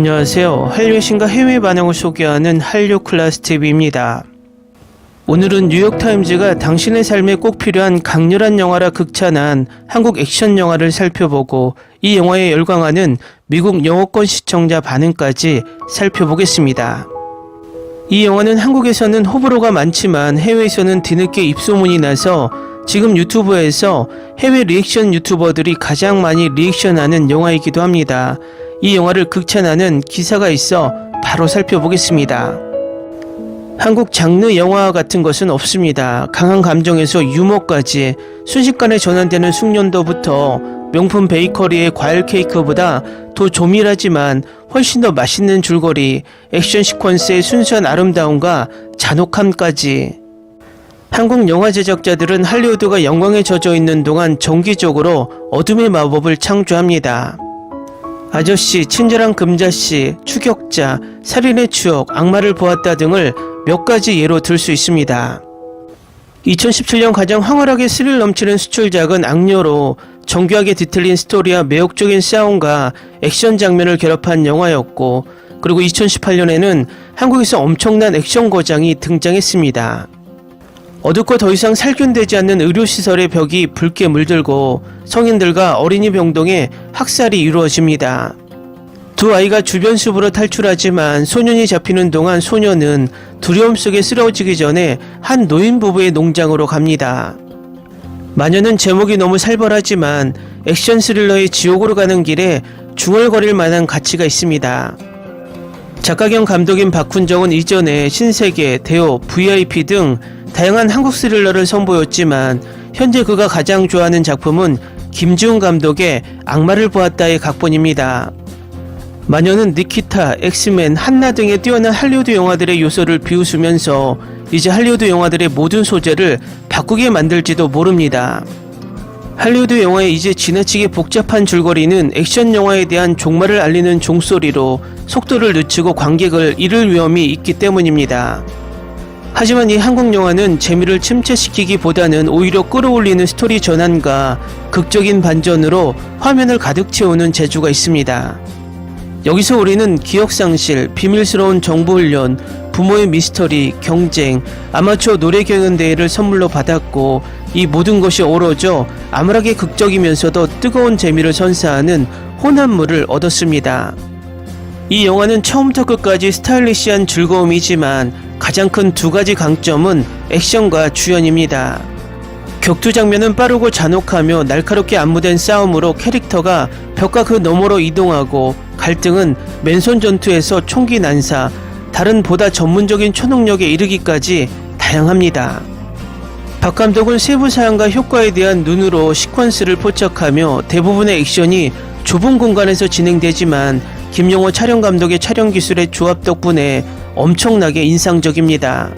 안녕하세요. 한류의 신과 해외 반응을 소개하는 한류 클래스TV입니다. 오늘은 뉴욕타임즈가 당신의 삶에 꼭 필요한 강렬한 영화라 극찬한 한국 액션 영화를 살펴보고 이 영화에 열광하는 미국 영어권 시청자 반응까지 살펴보겠습니다. 이 영화는 한국에서는 호불호가 많지만 해외에서는 뒤늦게 입소문이 나서 지금 유튜브에서 해외 리액션 유튜버들이 가장 많이 리액션하는 영화이기도 합니다. 이 영화를 극찬하는 기사가 있어 바로 살펴보겠습니다. 한국 장르 영화 같은 것은 없습니다. 강한 감정에서 유머까지 순식간에 전환되는 숙련도부터 명품 베이커리의 과일 케이크보다 더 조밀하지만 훨씬 더 맛있는 줄거리, 액션 시퀀스의 순수한 아름다움과 잔혹함까지. 한국 영화 제작자들은 할리우드가 영광에 젖어 있는 동안 정기적으로 어둠의 마법을 창조합니다. 아저씨, 친절한 금자씨, 추격자, 살인의 추억, 악마를 보았다 등을 몇 가지 예로 들 수 있습니다. 2017년 가장 황홀하게 스릴 넘치는 수출작은 악녀로 정교하게 뒤틀린 스토리와 매혹적인 싸움과 액션 장면을 결합한 영화였고, 그리고 2018년에는 한국에서 엄청난 액션 거장이 등장했습니다. 어둡고 더 이상 살균되지 않는 의료시설의 벽이 붉게 물들고 성인들과 어린이 병동에 학살이 이루어집니다. 두 아이가 주변 숲으로 탈출하지만 소년이 잡히는 동안 소년은 두려움 속에 쓰러지기 전에 한 노인 부부의 농장으로 갑니다. 마녀는 제목이 너무 살벌하지만 액션 스릴러의 지옥으로 가는 길에 중얼거릴 만한 가치가 있습니다. 작가 겸 감독인 박훈정은 이전에 신세계, 대호, VIP 등 다양한 한국 스릴러를 선보였지만 현재 그가 가장 좋아하는 작품은 김지훈 감독의 악마를 보았다의 각본입니다. 마녀는 니키타, 엑스맨, 한나 등의 뛰어난 할리우드 영화들의 요소를 비웃으면서 이제 할리우드 영화들의 모든 소재를 바꾸게 만들지도 모릅니다. 할리우드 영화의 이제 지나치게 복잡한 줄거리는 액션 영화에 대한 종말을 알리는 종소리로 속도를 늦추고 관객을 잃을 위험이 있기 때문입니다. 하지만 이 한국 영화는 재미를 침체시키기보다는 오히려 끌어올리는 스토리 전환과 극적인 반전으로 화면을 가득 채우는 재주가 있습니다. 여기서 우리는 기억상실, 비밀스러운 정보훈련, 부모의 미스터리, 경쟁, 아마추어 노래 경연대회를 선물로 받았고 이 모든 것이 어우러져 암울하게 극적이면서도 뜨거운 재미를 선사하는 혼합물을 얻었습니다. 이 영화는 처음부터 끝까지 스타일리시한 즐거움이지만 가장 큰 두 가지 강점은 액션과 주연입니다. 격투 장면은 빠르고 잔혹하며 날카롭게 안무된 싸움으로 캐릭터가 벽과 그 너머로 이동하고 갈등은 맨손 전투에서 총기 난사, 다른 보다 전문적인 초능력에 이르기까지 다양합니다. 박 감독은 세부 사항과 효과에 대한 눈으로 시퀀스를 포착하며 대부분의 액션이 좁은 공간에서 진행되지만 김용호 촬영 감독의 촬영 기술의 조합 덕분에 엄청나게 인상적입니다.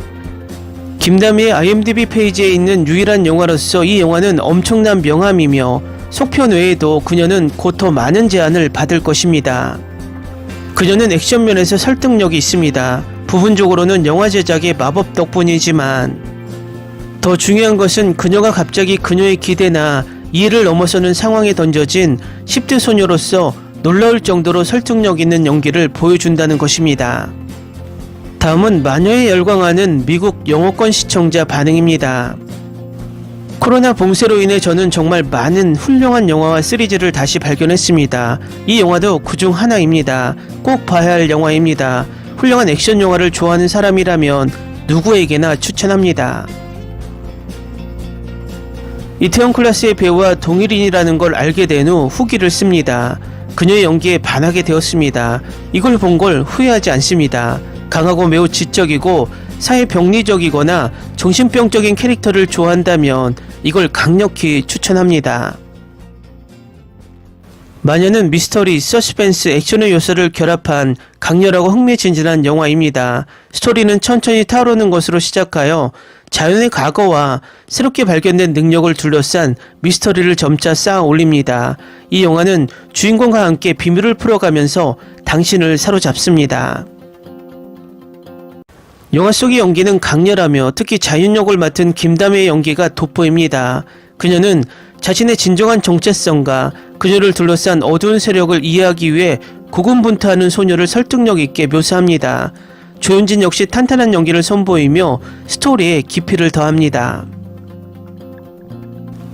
김다미의 IMDb 페이지에 있는 유일한 영화로서 이 영화는 엄청난 명함이며 속편 외에도 그녀는 곧 더 많은 제안을 받을 것입니다. 그녀는 액션 면에서 설득력이 있습니다. 부분적으로는 영화 제작의 마법 덕분이지만 더 중요한 것은 그녀가 갑자기 그녀의 기대나 이해를 넘어서는 상황에 던져진 10대 소녀로서 놀라울 정도로 설득력 있는 연기를 보여준다는 것입니다. 다음은 마녀에 열광하는 미국 영어권 시청자 반응입니다. 코로나 봉쇄로 인해 저는 정말 많은 훌륭한 영화와 시리즈를 다시 발견했습니다. 이 영화도 그중 하나입니다. 꼭 봐야 할 영화입니다. 훌륭한 액션 영화를 좋아하는 사람이라면 누구에게나 추천합니다. 이태원 클라스의 배우와 동일인이라는 걸 알게 된 후 후기를 씁니다. 그녀의 연기에 반하게 되었습니다. 이걸 본 걸 후회하지 않습니다. 강하고 매우 지적이고 사회병리적이거나 정신병적인 캐릭터를 좋아한다면 이걸 강력히 추천합니다. 마녀는 미스터리, 서스펜스, 액션의 요소를 결합한 강렬하고 흥미진진한 영화입니다. 스토리는 천천히 타오르는 것으로 시작하여 자연의 과거와 새롭게 발견된 능력을 둘러싼 미스터리를 점차 쌓아 올립니다. 이 영화는 주인공과 함께 비밀을 풀어가면서 당신을 사로잡습니다. 영화 속의 연기는 강렬하며 특히 자윤 역을 맡은 김다미의 연기가 돋보입니다. 그녀는 자신의 진정한 정체성과 그녀를 둘러싼 어두운 세력을 이해하기 위해 고군분투하는 소녀를 설득력 있게 묘사합니다. 조윤진 역시 탄탄한 연기를 선보이며 스토리에 깊이를 더합니다.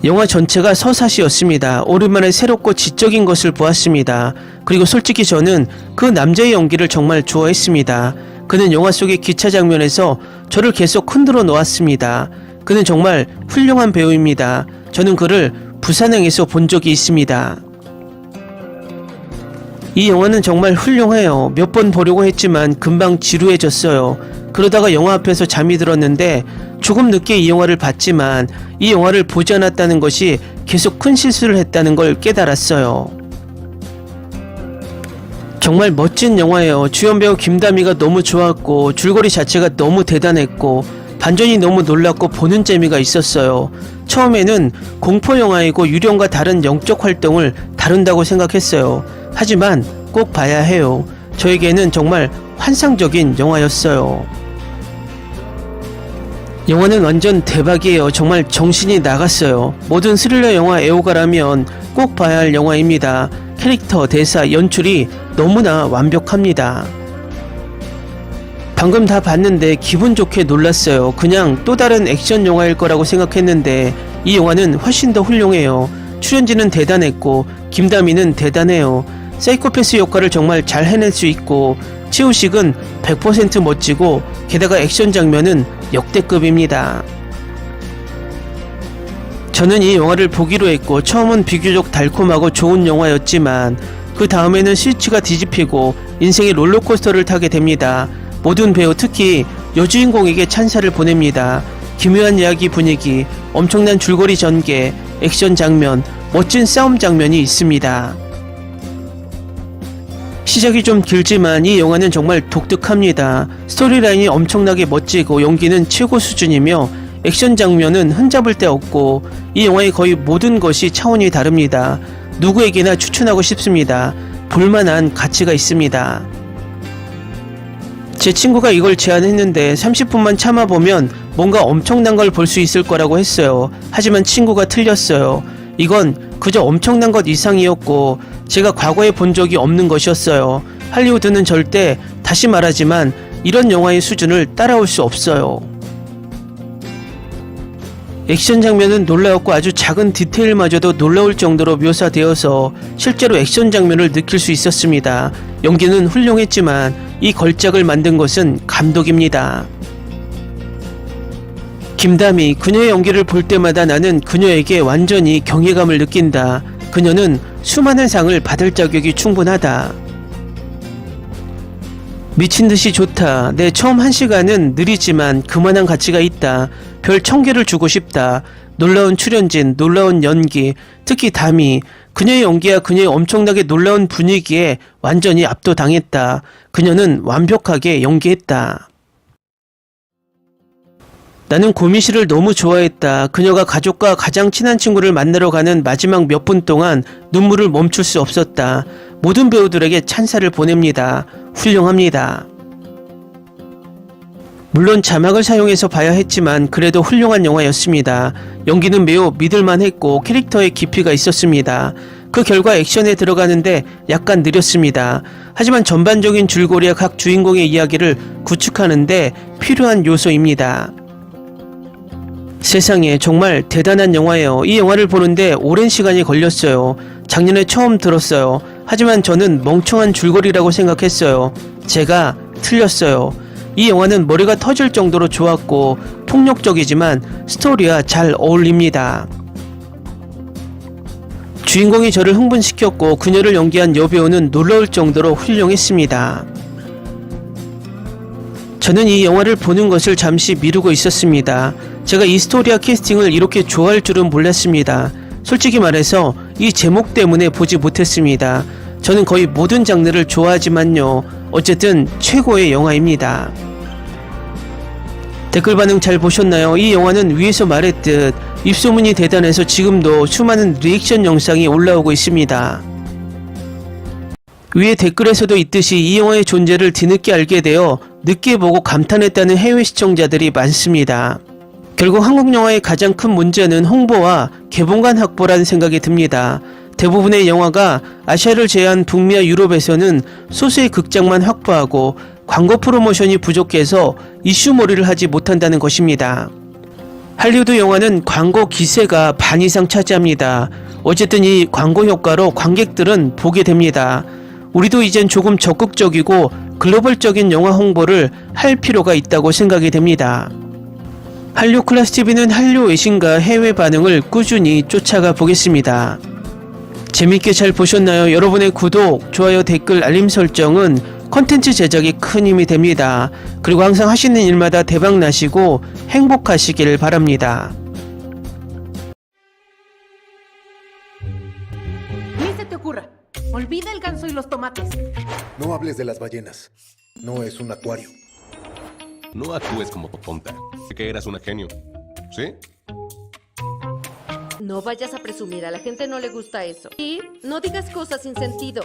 영화 전체가 서사시였습니다. 오랜만에 새롭고 지적인 것을 보았습니다. 그리고 솔직히 저는 그 남자의 연기를 정말 좋아했습니다. 그는 영화 속의 기차 장면에서 저를 계속 흔들어 놓았습니다. 그는 정말 훌륭한 배우입니다. 저는 그를 부산행에서 본 적이 있습니다. 이 영화는 정말 훌륭해요. 몇 번 보려고 했지만 금방 지루해졌어요. 그러다가 영화 앞에서 잠이 들었는데 조금 늦게 이 영화를 봤지만 이 영화를 보지 않았다는 것이 계속 큰 실수를 했다는 걸 깨달았어요. 정말 멋진 영화예요. 주연 배우 김다미가 너무 좋았고 줄거리 자체가 너무 대단했고 반전이 너무 놀랍고 보는 재미가 있었어요. 처음에는 공포 영화이고 유령과 다른 영적 활동을 다룬다고 생각했어요. 하지만 꼭 봐야 해요. 저에게는 정말 환상적인 영화였어요. 영화는 완전 대박이에요. 정말 정신이 나갔어요. 모든 스릴러 영화 애호가라면 꼭 봐야 할 영화입니다. 캐릭터, 대사, 연출이 너무나 완벽합니다. 방금 다 봤는데 기분 좋게 놀랐어요. 그냥 또 다른 액션 영화일 거라고 생각했는데 이 영화는 훨씬 더 훌륭해요. 출연진은 대단했고 김다미는 대단해요. 사이코패스 역할을 정말 잘 해낼 수 있고 최우식은 100% 멋지고 게다가 액션 장면은 역대급입니다. 저는 이 영화를 보기로 했고 처음은 비교적 달콤하고 좋은 영화였지만 그 다음에는 스위치가 뒤집히고 인생의 롤러코스터를 타게 됩니다. 모든 배우 특히 여주인공에게 찬사를 보냅니다. 기묘한 이야기 분위기, 엄청난 줄거리 전개, 액션 장면, 멋진 싸움 장면이 있습니다. 시작이 좀 길지만 이 영화는 정말 독특합니다. 스토리라인이 엄청나게 멋지고 연기는 최고 수준이며 액션 장면은 흠잡을 데 없고 이 영화의 거의 모든 것이 차원이 다릅니다. 누구에게나 추천하고 싶습니다. 볼만한 가치가 있습니다. 제 친구가 이걸 제안했는데 30분만 참아보면 뭔가 엄청난 걸 볼 수 있을 거라고 했어요. 하지만 친구가 틀렸어요. 이건 그저 엄청난 것 이상이었고 제가 과거에 본 적이 없는 것이었어요. 할리우드는 절대, 다시 말하지만 이런 영화의 수준을 따라올 수 없어요. 액션 장면은 놀라웠고 아주 작은 디테일마저도 놀라울 정도로 묘사되어서 실제로 액션 장면을 느낄 수 있었습니다. 연기는 훌륭했지만 이 걸작을 만든 것은 감독입니다. 김다미, 그녀의 연기를 볼 때마다 나는 그녀에게 완전히 경외감을 느낀다. 그녀는 수많은 상을 받을 자격이 충분하다. 미친듯이 좋다. 내 처음 1시간은 느리지만 그만한 가치가 있다. 별 1000개를 주고 싶다. 놀라운 출연진, 놀라운 연기, 특히 다미. 그녀의 연기와 그녀의 엄청나게 놀라운 분위기에 완전히 압도당했다. 그녀는 완벽하게 연기했다. 나는 고미 씨를 너무 좋아했다. 그녀가 가족과 가장 친한 친구를 만나러 가는 마지막 몇 분 동안 눈물을 멈출 수 없었다. 모든 배우들에게 찬사를 보냅니다. 훌륭합니다. 물론 자막을 사용해서 봐야 했지만 그래도 훌륭한 영화였습니다. 연기는 매우 믿을만했고 캐릭터의 깊이가 있었습니다. 그 결과 액션에 들어가는데 약간 느렸습니다. 하지만 전반적인 줄거리와 각 주인공의 이야기를 구축하는데 필요한 요소입니다. 세상에 정말 대단한 영화예요. 이 영화를 보는데 오랜 시간이 걸렸어요. 작년에 처음 들었어요. 하지만 저는 멍청한 줄거리라고 생각했어요. 제가 틀렸어요. 이 영화는 머리가 터질 정도로 좋았고 폭력적이지만 스토리와 잘 어울립니다. 주인공이 저를 흥분시켰고 그녀를 연기한 여배우는 놀라울 정도로 훌륭했습니다. 저는 이 영화를 보는 것을 잠시 미루고 있었습니다. 제가 이 스토리와 캐스팅을 이렇게 좋아할 줄은 몰랐습니다. 솔직히 말해서 이 제목 때문에 보지 못했습니다. 저는 거의 모든 장르를 좋아하지만요. 어쨌든 최고의 영화입니다. 댓글 반응 잘 보셨나요? 이 영화는 위에서 말했듯 입소문이 대단해서 지금도 수많은 리액션 영상이 올라오고 있습니다. 위에 댓글에서도 있듯이 이 영화의 존재를 뒤늦게 알게 되어 늦게 보고 감탄했다는 해외 시청자들이 많습니다. 결국 한국 영화의 가장 큰 문제는 홍보와 개봉관 확보라는 생각이 듭니다. 대부분의 영화가 아시아를 제외한 북미와 유럽에서는 소수의 극장만 확보하고 광고 프로모션이 부족해서 이슈몰이를 하지 못한다는 것입니다. 할리우드 영화는 광고 기세가 반 이상 차지합니다. 어쨌든 이 광고 효과로 관객들은 보게 됩니다. 우리도 이젠 조금 적극적이고 글로벌적인 영화 홍보를 할 필요가 있다고 생각이 됩니다. 한류 클래스 TV는 한류 외신과 해외 반응을 꾸준히 쫓아가 보겠습니다. 재밌게 잘 보셨나요? 여러분의 구독, 좋아요, 댓글, 알림 설정은 컨텐츠 제작에 큰 힘이 됩니다. 그리고 항상 하시는 일마다 대박 나시고 행복하시길 바랍니다. Ni se te ocurra. Olvida el ganso y los tomates. No hables de las ballenas. No es un acuario. No actúes como tonta. Sé que eras una genio. ¿Sí? No vayas a presumir, a la gente no le gusta eso. Y no digas cosas sin sentido.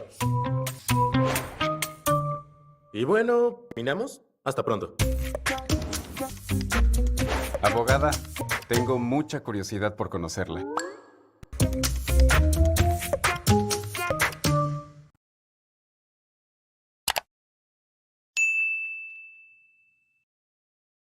Y bueno, ¿terminamos? Hasta pronto. Abogada, tengo mucha curiosidad por conocerla.